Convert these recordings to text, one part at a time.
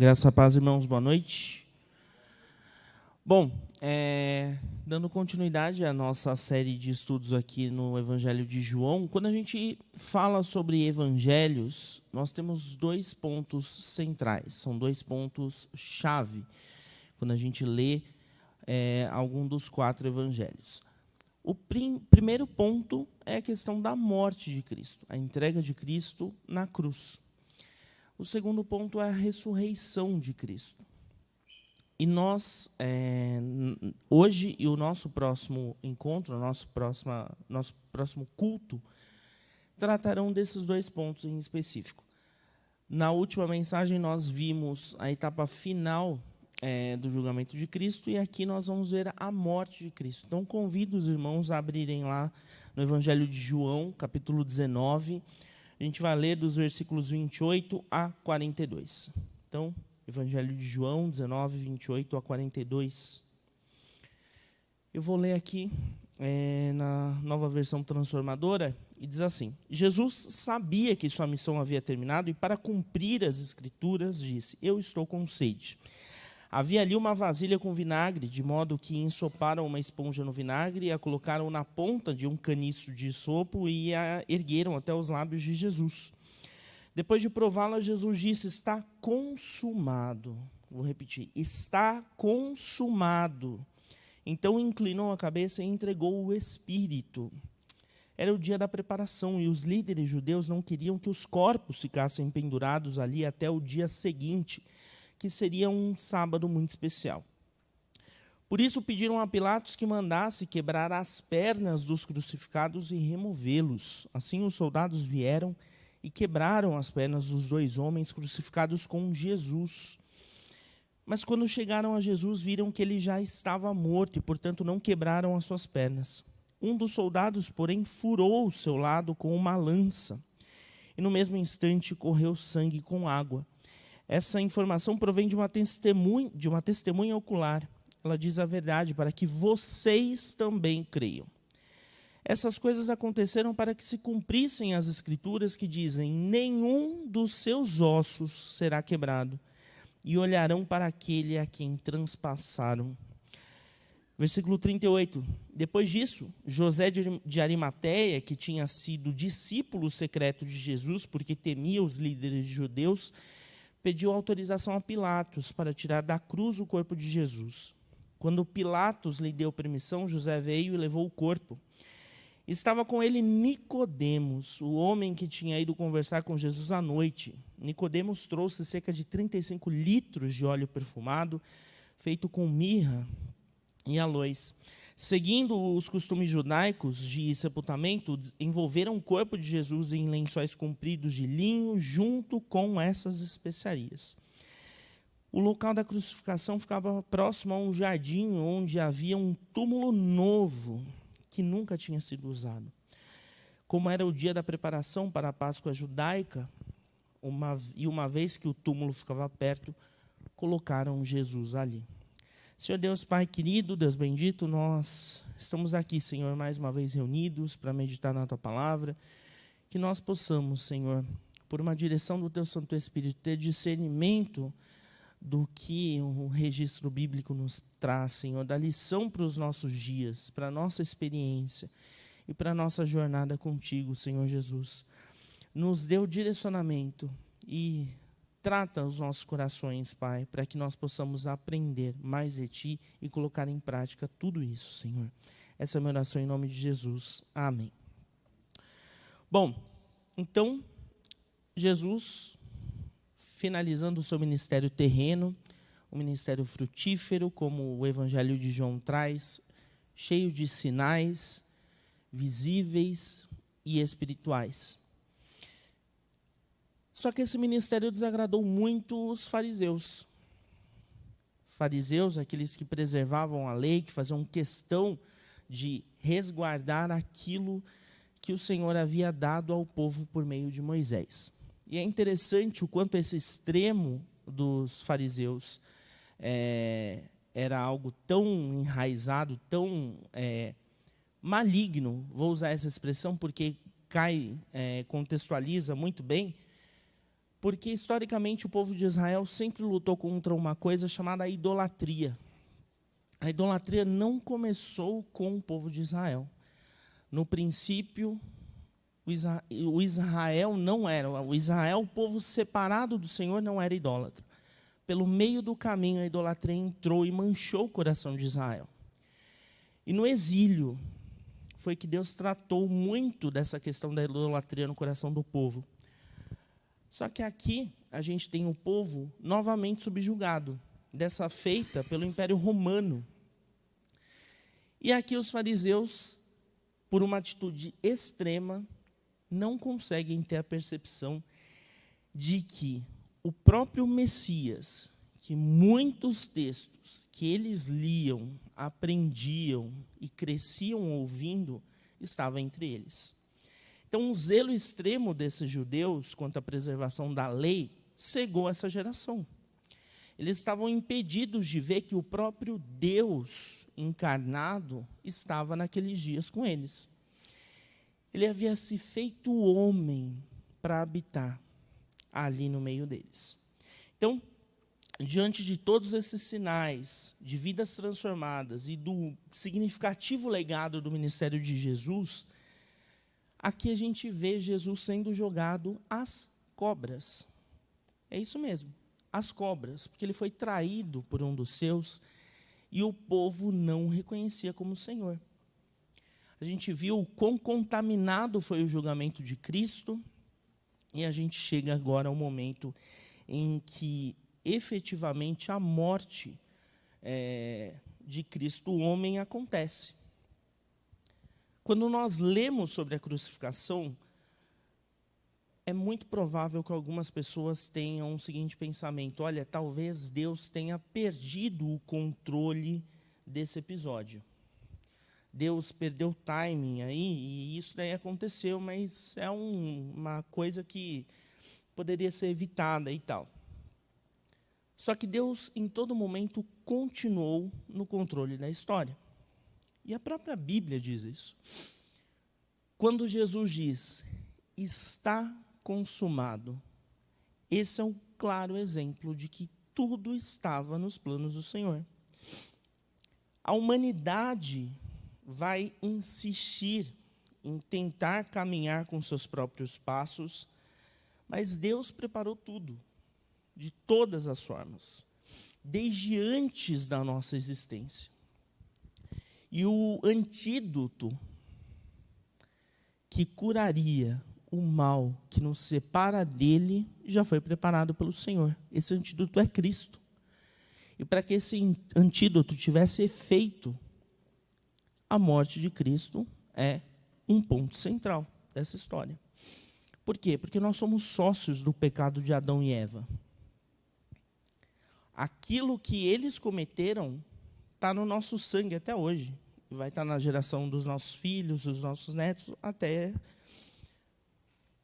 Graças a paz, irmãos, boa noite. Bom, dando continuidade à nossa série de estudos aqui no Evangelho de João, quando a gente fala sobre evangelhos, nós temos dois pontos centrais, são dois pontos-chave, quando a gente lê algum dos 4 evangelhos. O primeiro ponto é a questão da morte de Cristo, a entrega de Cristo na cruz. O segundo ponto é a ressurreição de Cristo. E nós, hoje, e o nosso próximo encontro, nosso próximo culto, tratarão desses dois pontos em específico. Na última mensagem, nós vimos a etapa final do julgamento de Cristo, e aqui nós vamos ver a morte de Cristo. Então, convido os irmãos a abrirem lá no Evangelho de João, capítulo 19. A gente vai ler dos versículos 28 a 42. Então, Evangelho de João, 19, 28 a 42. Eu vou ler aqui na Nova Versão Transformadora, e diz assim: Jesus sabia que sua missão havia terminado, e para cumprir as Escrituras, disse: Eu estou com sede. Havia ali uma vasilha com vinagre, de modo que ensoparam uma esponja no vinagre e a colocaram na ponta de um caniço de sopo e a ergueram até os lábios de Jesus. Depois de prová-la, Jesus disse: Está consumado. Vou repetir: está consumado. Então inclinou a cabeça e entregou o Espírito. Era o dia da preparação, e os líderes judeus não queriam que os corpos ficassem pendurados ali até o dia seguinte, que seria um sábado muito especial. Por isso pediram a Pilatos que mandasse quebrar as pernas dos crucificados e removê-los. Assim os soldados vieram e quebraram as pernas dos 2 homens crucificados com Jesus. Mas quando chegaram a Jesus, viram que ele já estava morto e, portanto, não quebraram as suas pernas. Um dos soldados, porém, furou o seu lado com uma lança, e no mesmo instante correu sangue com água. Essa informação provém de uma testemunha ocular. Ela diz a verdade para que vocês também creiam. Essas coisas aconteceram para que se cumprissem as Escrituras que dizem: nenhum dos seus ossos será quebrado, e olharão para aquele a quem transpassaram. Versículo 38. Depois disso, José de Arimateia, que tinha sido discípulo secreto de Jesus, porque temia os líderes judeus, pediu autorização a Pilatos para tirar da cruz o corpo de Jesus. Quando Pilatos lhe deu permissão, José veio e levou o corpo. Estava com ele Nicodemos, o homem que tinha ido conversar com Jesus à noite. Nicodemos trouxe cerca de 35 litros de óleo perfumado, feito com mirra e aloés. Seguindo os costumes judaicos de sepultamento, envolveram o corpo de Jesus em lençóis compridos de linho, junto com essas especiarias. O local da crucificação ficava próximo a um jardim onde havia um túmulo novo, que nunca tinha sido usado. Como era o dia da preparação para a Páscoa judaica, uma vez que o túmulo ficava perto, colocaram Jesus ali. Senhor Deus, Pai querido, Deus bendito, nós estamos aqui, Senhor, mais uma vez reunidos para meditar na Tua Palavra, que nós possamos, Senhor, por uma direção do Teu Santo Espírito, ter discernimento do que o registro bíblico nos traz, Senhor, da lição para os nossos dias, para a nossa experiência e para a nossa jornada contigo, Senhor Jesus. Nos dê o direcionamento e trata os nossos corações, Pai, para que nós possamos aprender mais de Ti e colocar em prática tudo isso, Senhor. Essa é a minha oração em nome de Jesus. Amém. Bom, então, Jesus, finalizando o seu ministério terreno, um ministério frutífero, como o Evangelho de João traz, cheio de sinais visíveis e espirituais. Só que esse ministério desagradou muito os fariseus. Fariseus, aqueles que preservavam a lei, que faziam questão de resguardar aquilo que o Senhor havia dado ao povo por meio de Moisés. E é interessante o quanto esse extremo dos fariseus era algo tão enraizado, tão maligno, vou usar essa expressão porque contextualiza muito bem, Porque, historicamente, o povo de Israel sempre lutou contra uma coisa chamada idolatria. A idolatria não começou com o povo de Israel. No princípio, o Israel não era. O Israel, o povo separado do Senhor, não era idólatra. Pelo meio do caminho, a idolatria entrou e manchou o coração de Israel. E no exílio, foi que Deus tratou muito dessa questão da idolatria no coração do povo. Só que aqui a gente tem o povo novamente subjugado, dessa feita pelo Império Romano. E aqui os fariseus, por uma atitude extrema, não conseguem ter a percepção de que o próprio Messias, que muitos textos que eles liam, aprendiam e cresciam ouvindo, estava entre eles. Então, um zelo extremo desses judeus quanto à preservação da lei cegou essa geração. Eles estavam impedidos de ver que o próprio Deus encarnado estava naqueles dias com eles. Ele havia se feito homem para habitar ali no meio deles. Então, diante de todos esses sinais de vidas transformadas e do significativo legado do ministério de Jesus, aqui a gente vê Jesus sendo jogado às cobras. É isso mesmo, às cobras, porque ele foi traído por um dos seus e o povo não o reconhecia como Senhor. A gente viu o quão contaminado foi o julgamento de Cristo e a gente chega agora ao momento em que efetivamente a morte de Cristo, o homem, acontece. Quando nós lemos sobre a crucificação, é muito provável que algumas pessoas tenham o seguinte pensamento: olha, talvez Deus tenha perdido o controle desse episódio. Deus perdeu o timing aí, e isso daí aconteceu, mas é uma coisa que poderia ser evitada e tal. Só que Deus, em todo momento, continuou no controle da história. E a própria Bíblia diz isso. Quando Jesus diz, está consumado, esse é um claro exemplo de que tudo estava nos planos do Senhor. A humanidade vai insistir em tentar caminhar com seus próprios passos, mas Deus preparou tudo, de todas as formas, desde antes da nossa existência. E o antídoto que curaria o mal que nos separa dele já foi preparado pelo Senhor. Esse antídoto é Cristo. E para que esse antídoto tivesse efeito, a morte de Cristo é um ponto central dessa história. Por quê? Porque nós somos sócios do pecado de Adão e Eva. Aquilo que eles cometeram está no nosso sangue até hoje. E vai estar na geração dos nossos filhos, dos nossos netos, até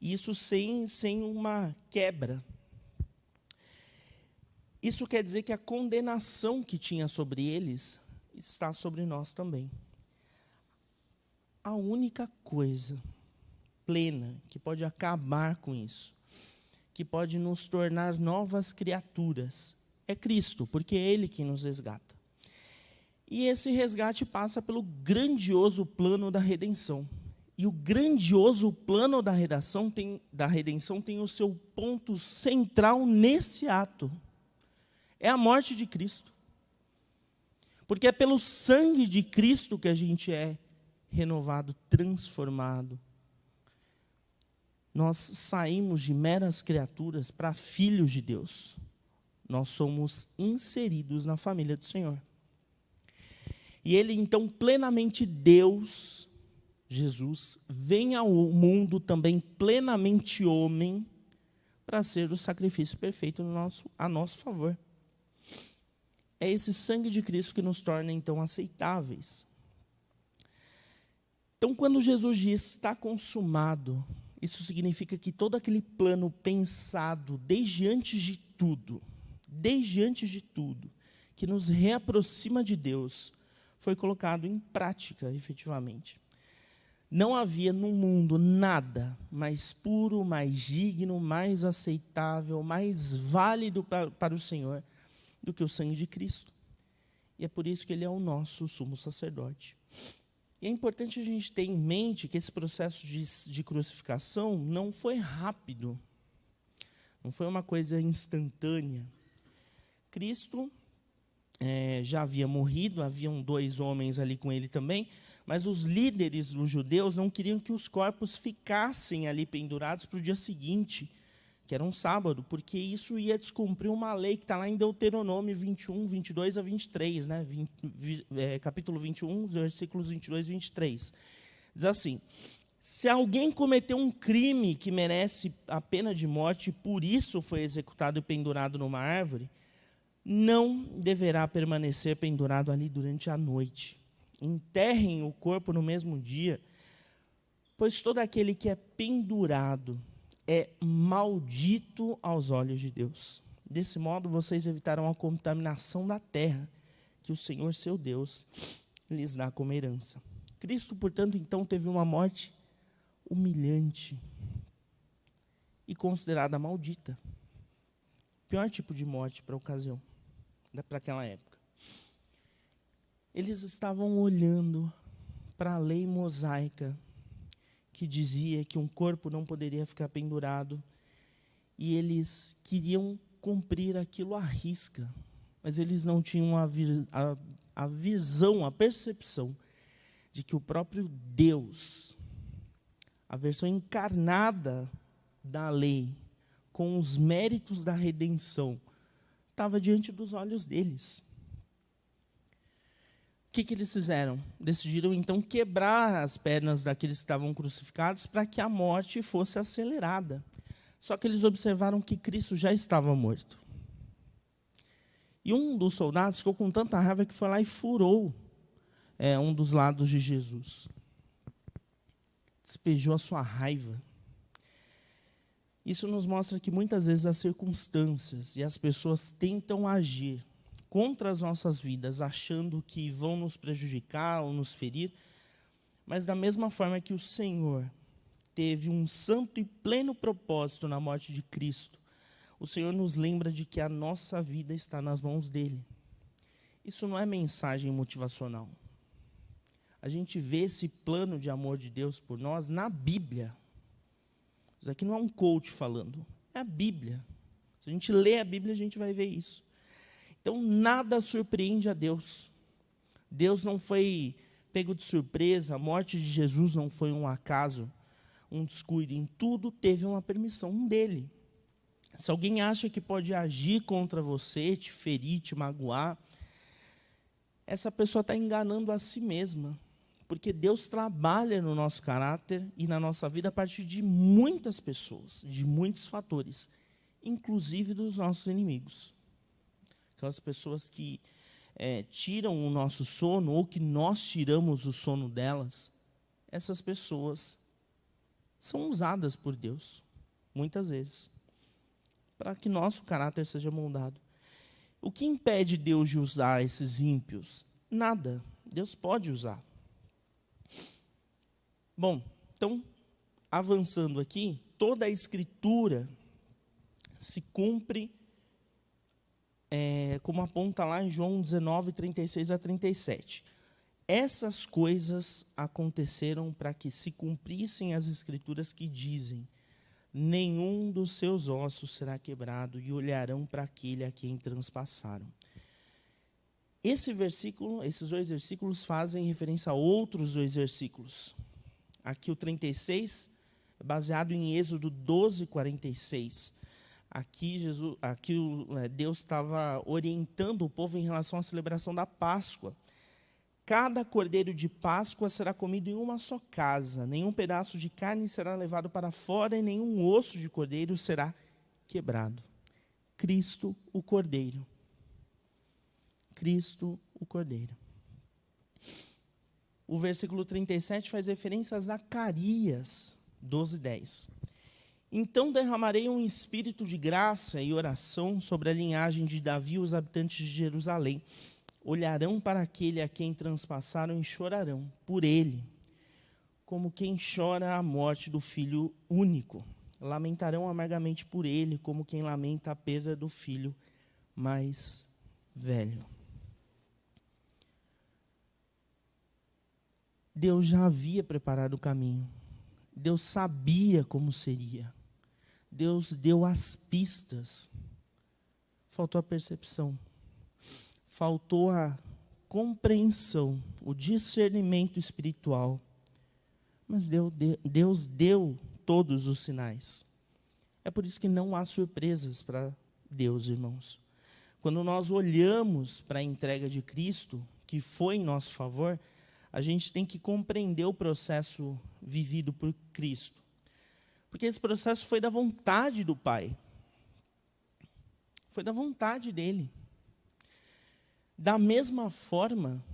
isso sem uma quebra. Isso quer dizer que a condenação que tinha sobre eles está sobre nós também. A única coisa plena que pode acabar com isso, que pode nos tornar novas criaturas, é Cristo, porque é Ele que nos resgata. E esse resgate passa pelo grandioso plano da redenção. E o grandioso plano da redenção tem o seu ponto central nesse ato. É a morte de Cristo. Porque é pelo sangue de Cristo que a gente é renovado, transformado. Nós saímos de meras criaturas para filhos de Deus. Nós somos inseridos na família do Senhor. E Ele, então, plenamente Deus, Jesus, vem ao mundo também plenamente homem, para ser o sacrifício perfeito a nosso favor. É esse sangue de Cristo que nos torna, então, aceitáveis. Então, quando Jesus diz, está consumado, isso significa que todo aquele plano pensado desde antes de tudo, que nos reaproxima de Deus, foi colocado em prática, efetivamente. Não havia no mundo nada mais puro, mais digno, mais aceitável, mais válido para o Senhor do que o sangue de Cristo. E é por isso que Ele é o nosso sumo sacerdote. E é importante a gente ter em mente que esse processo de crucificação não foi rápido, não foi uma coisa instantânea. Cristo já havia morrido, haviam 2 homens ali com ele também, mas os líderes dos judeus não queriam que os corpos ficassem ali pendurados para o dia seguinte, que era um sábado, porque isso ia descumprir uma lei que está lá em Deuteronômio 21, 22 a 23, né? Capítulo 21, versículos 22 e 23. Diz assim: se alguém cometeu um crime que merece a pena de morte e por isso foi executado e pendurado numa árvore, não deverá permanecer pendurado ali durante a noite. Enterrem o corpo no mesmo dia, pois todo aquele que é pendurado é maldito aos olhos de Deus. Desse modo, vocês evitarão a contaminação da terra, que o Senhor, seu Deus, lhes dá como herança. Cristo, portanto, então, teve uma morte humilhante e considerada maldita. Pior tipo de morte para a ocasião, para aquela época. Eles estavam olhando para a lei mosaica, que dizia que um corpo não poderia ficar pendurado, e eles queriam cumprir aquilo à risca, mas eles não tinham a visão, a percepção de que o próprio Deus, a versão encarnada da lei, com os méritos da redenção, estava diante dos olhos deles. O que eles fizeram? Decidiram, então, quebrar as pernas daqueles que estavam crucificados para que a morte fosse acelerada. Só que eles observaram que Cristo já estava morto. E um dos soldados ficou com tanta raiva que foi lá e furou um dos lados de Jesus. Despejou a sua raiva. Isso nos mostra que muitas vezes as circunstâncias e as pessoas tentam agir contra as nossas vidas, achando que vão nos prejudicar ou nos ferir, mas da mesma forma que o Senhor teve um santo e pleno propósito na morte de Cristo, o Senhor nos lembra de que a nossa vida está nas mãos dele. Isso não é mensagem motivacional. A gente vê esse plano de amor de Deus por nós na Bíblia. Isso aqui não é um coach falando, é a Bíblia. Se a gente lê a Bíblia, a gente vai ver isso. Então, nada surpreende a Deus. Deus não foi pego de surpresa, a morte de Jesus não foi um acaso, um descuido. Em tudo teve uma permissão dele. Se alguém acha que pode agir contra você, te ferir, te magoar, essa pessoa está enganando a si mesma. Porque Deus trabalha no nosso caráter e na nossa vida a partir de muitas pessoas, de muitos fatores, inclusive dos nossos inimigos. Aquelas pessoas que tiram o nosso sono, ou que nós tiramos o sono delas, essas pessoas são usadas por Deus, muitas vezes, para que nosso caráter seja moldado. O que impede Deus de usar esses ímpios? Nada. Deus pode usar. Bom, então, avançando aqui, toda a Escritura se cumpre como aponta lá em João 19, 36 a 37. Essas coisas aconteceram para que se cumprissem as Escrituras que dizem: nenhum dos seus ossos será quebrado, e olharão para aquele a quem transpassaram. Esses 2 versículos fazem referência a outros 2 versículos. Aqui o 36 é baseado em Êxodo 12, 46. Aqui Deus estava orientando o povo em relação à celebração da Páscoa. Cada cordeiro de Páscoa será comido em uma só casa, nenhum pedaço de carne será levado para fora e nenhum osso de cordeiro será quebrado. Cristo, o Cordeiro. Cristo, o Cordeiro. O versículo 37 faz referência a Zacarias 12:10. Então derramarei um espírito de graça e oração sobre a linhagem de Davi e os habitantes de Jerusalém. Olharão para aquele a quem transpassaram e chorarão por ele, como quem chora a morte do filho único. Lamentarão amargamente por ele, como quem lamenta a perda do filho mais velho. Deus já havia preparado o caminho. Deus sabia como seria. Deus deu as pistas. Faltou a percepção. Faltou a compreensão, o discernimento espiritual. Mas Deus deu todos os sinais. É por isso que não há surpresas para Deus, irmãos. Quando nós olhamos para a entrega de Cristo, que foi em nosso favor, a gente tem que compreender o processo vivido por Cristo. Porque esse processo foi da vontade do Pai. Foi da vontade dele. Da mesma forma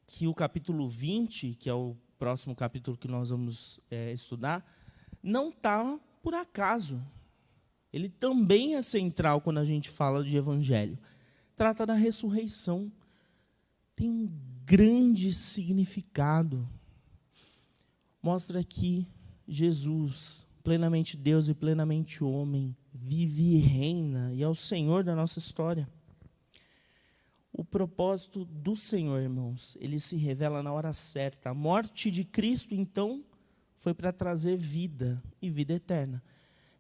que o capítulo 20, que é o próximo capítulo que nós vamos estudar, não está por acaso. Ele também é central quando a gente fala de evangelho. Trata da ressurreição. Tem um grande significado. Mostra que Jesus, plenamente Deus e plenamente homem, vive e reina e é o Senhor da nossa história. O propósito do Senhor, irmãos, ele se revela na hora certa. A morte de Cristo, então, foi para trazer vida e vida eterna.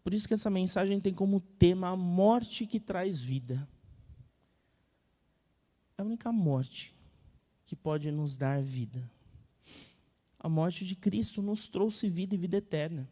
Por isso que essa mensagem tem como tema a morte que traz vida. É a única morte que pode nos dar vida. A morte de Cristo nos trouxe vida e vida eterna.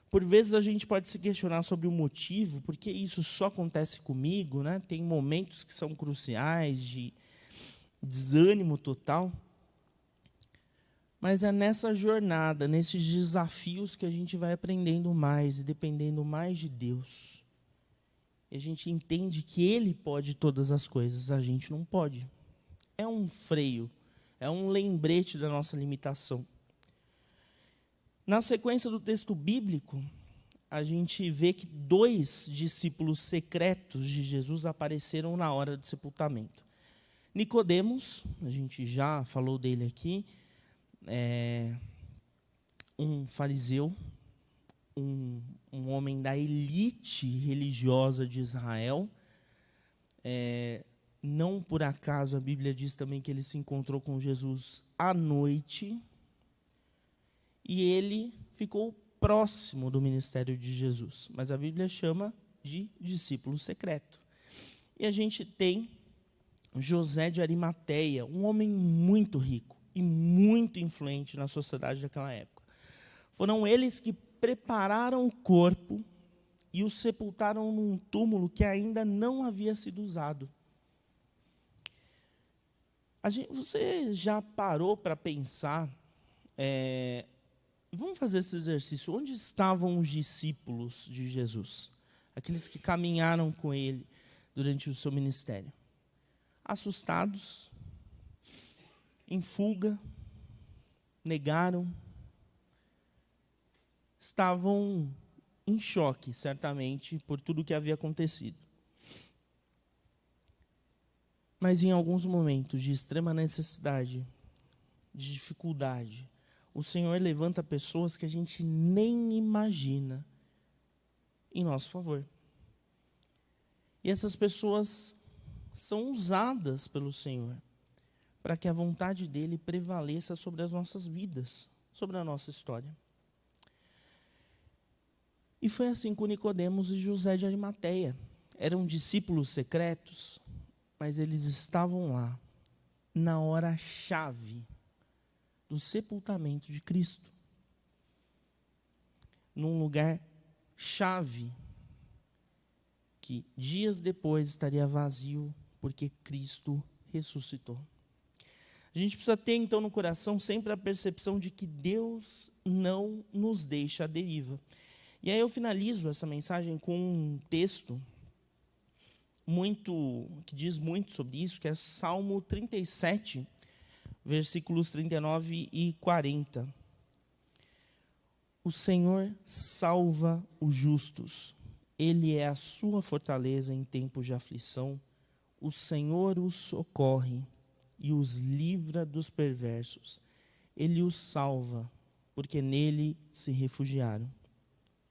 Por vezes a gente pode se questionar sobre o motivo, por que isso só acontece comigo, né? Tem momentos que são cruciais, de desânimo total. Mas é nessa jornada, nesses desafios, que a gente vai aprendendo mais e dependendo mais de Deus. E a gente entende que Ele pode todas as coisas, a gente não pode. É um freio, é um lembrete da nossa limitação. Na sequência do texto bíblico, a gente vê que 2 discípulos secretos de Jesus apareceram na hora do sepultamento. Nicodemos, a gente já falou dele aqui, um fariseu, um homem da elite religiosa de Israel. Não por acaso a Bíblia diz também que ele se encontrou com Jesus à noite. E ele ficou próximo do ministério de Jesus. Mas a Bíblia chama de discípulo secreto. E a gente tem José de Arimateia, um homem muito rico e muito influente na sociedade daquela época. Foram eles que prepararam o corpo e o sepultaram num túmulo que ainda não havia sido usado. Você já parou para pensar... Vamos fazer esse exercício. Onde estavam os discípulos de Jesus? Aqueles que caminharam com ele durante o seu ministério. Assustados, em fuga, negaram, estavam em choque, certamente, por tudo o que havia acontecido. Mas em alguns momentos de extrema necessidade, de dificuldade, o Senhor levanta pessoas que a gente nem imagina em nosso favor. E essas pessoas são usadas pelo Senhor para que a vontade dele prevaleça sobre as nossas vidas, sobre a nossa história. E foi assim com Nicodemos e José de Arimateia. Eram discípulos secretos, mas eles estavam lá na hora-chave do sepultamento de Cristo. Num lugar chave, que dias depois estaria vazio, porque Cristo ressuscitou. A gente precisa ter, então, no coração sempre a percepção de que Deus não nos deixa à deriva. E aí eu finalizo essa mensagem com um texto que diz muito sobre isso, que é Salmo 37, versículos 39 e 40. O Senhor salva os justos. Ele é a sua fortaleza em tempos de aflição. O Senhor os socorre e os livra dos perversos. Ele os salva porque nele se refugiaram.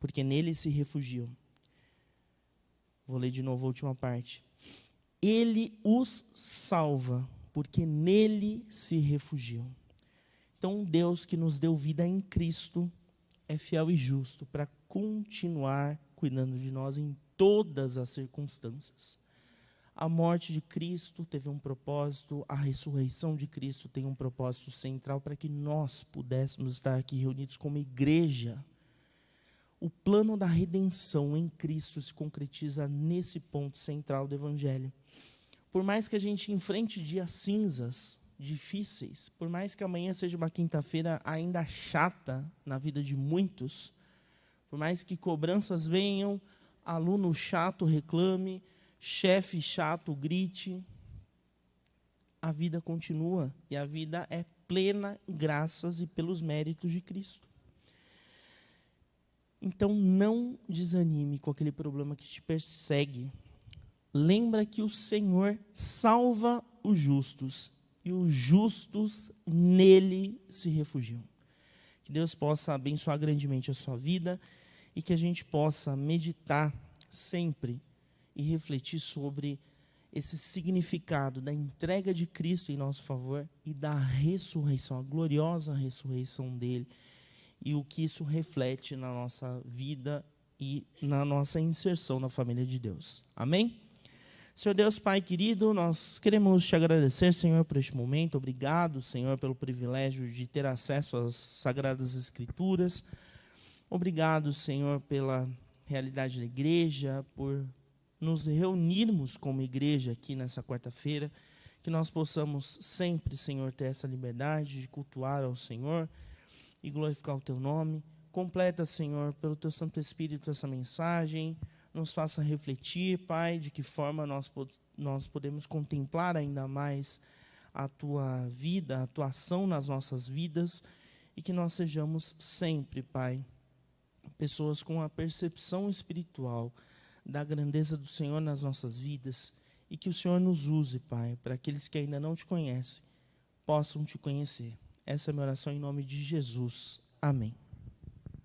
Porque nele se refugiam. Vou ler de novo a última parte. Ele os salva, porque nele se refugiam. Então, um Deus que nos deu vida em Cristo é fiel e justo para continuar cuidando de nós em todas as circunstâncias. A morte de Cristo teve um propósito, a ressurreição de Cristo tem um propósito central para que nós pudéssemos estar aqui reunidos como igreja. O plano da redenção em Cristo se concretiza nesse ponto central do Evangelho. Por mais que a gente enfrente dias cinzas, difíceis, por mais que amanhã seja uma quinta-feira ainda chata na vida de muitos, por mais que cobranças venham, aluno chato reclame, chefe chato grite, a vida continua e a vida é plena graças e pelos méritos de Cristo. Então não desanime com aquele problema que te persegue. Lembra que o Senhor salva os justos e os justos nele se refugiam. Que Deus possa abençoar grandemente a sua vida e que a gente possa meditar sempre e refletir sobre esse significado da entrega de Cristo em nosso favor e da ressurreição, a gloriosa ressurreição dele, e o que isso reflete na nossa vida e na nossa inserção na família de Deus. Amém? Senhor Deus, Pai querido, nós queremos te agradecer, Senhor, por este momento. Obrigado, Senhor, pelo privilégio de ter acesso às Sagradas Escrituras. Obrigado, Senhor, pela realidade da igreja, por nos reunirmos como igreja aqui nessa quarta-feira, que nós possamos sempre, Senhor, ter essa liberdade de cultuar ao Senhor e glorificar o Teu nome. Completa, Senhor, pelo Teu Santo Espírito essa mensagem, nos faça refletir, Pai, de que forma nós podemos contemplar ainda mais a Tua vida, a Tua ação nas nossas vidas, e que nós sejamos sempre, Pai, pessoas com a percepção espiritual da grandeza do Senhor nas nossas vidas, e que o Senhor nos use, Pai, para aqueles que ainda não Te conhecem, possam Te conhecer. Essa é a minha oração em nome de Jesus. Amém.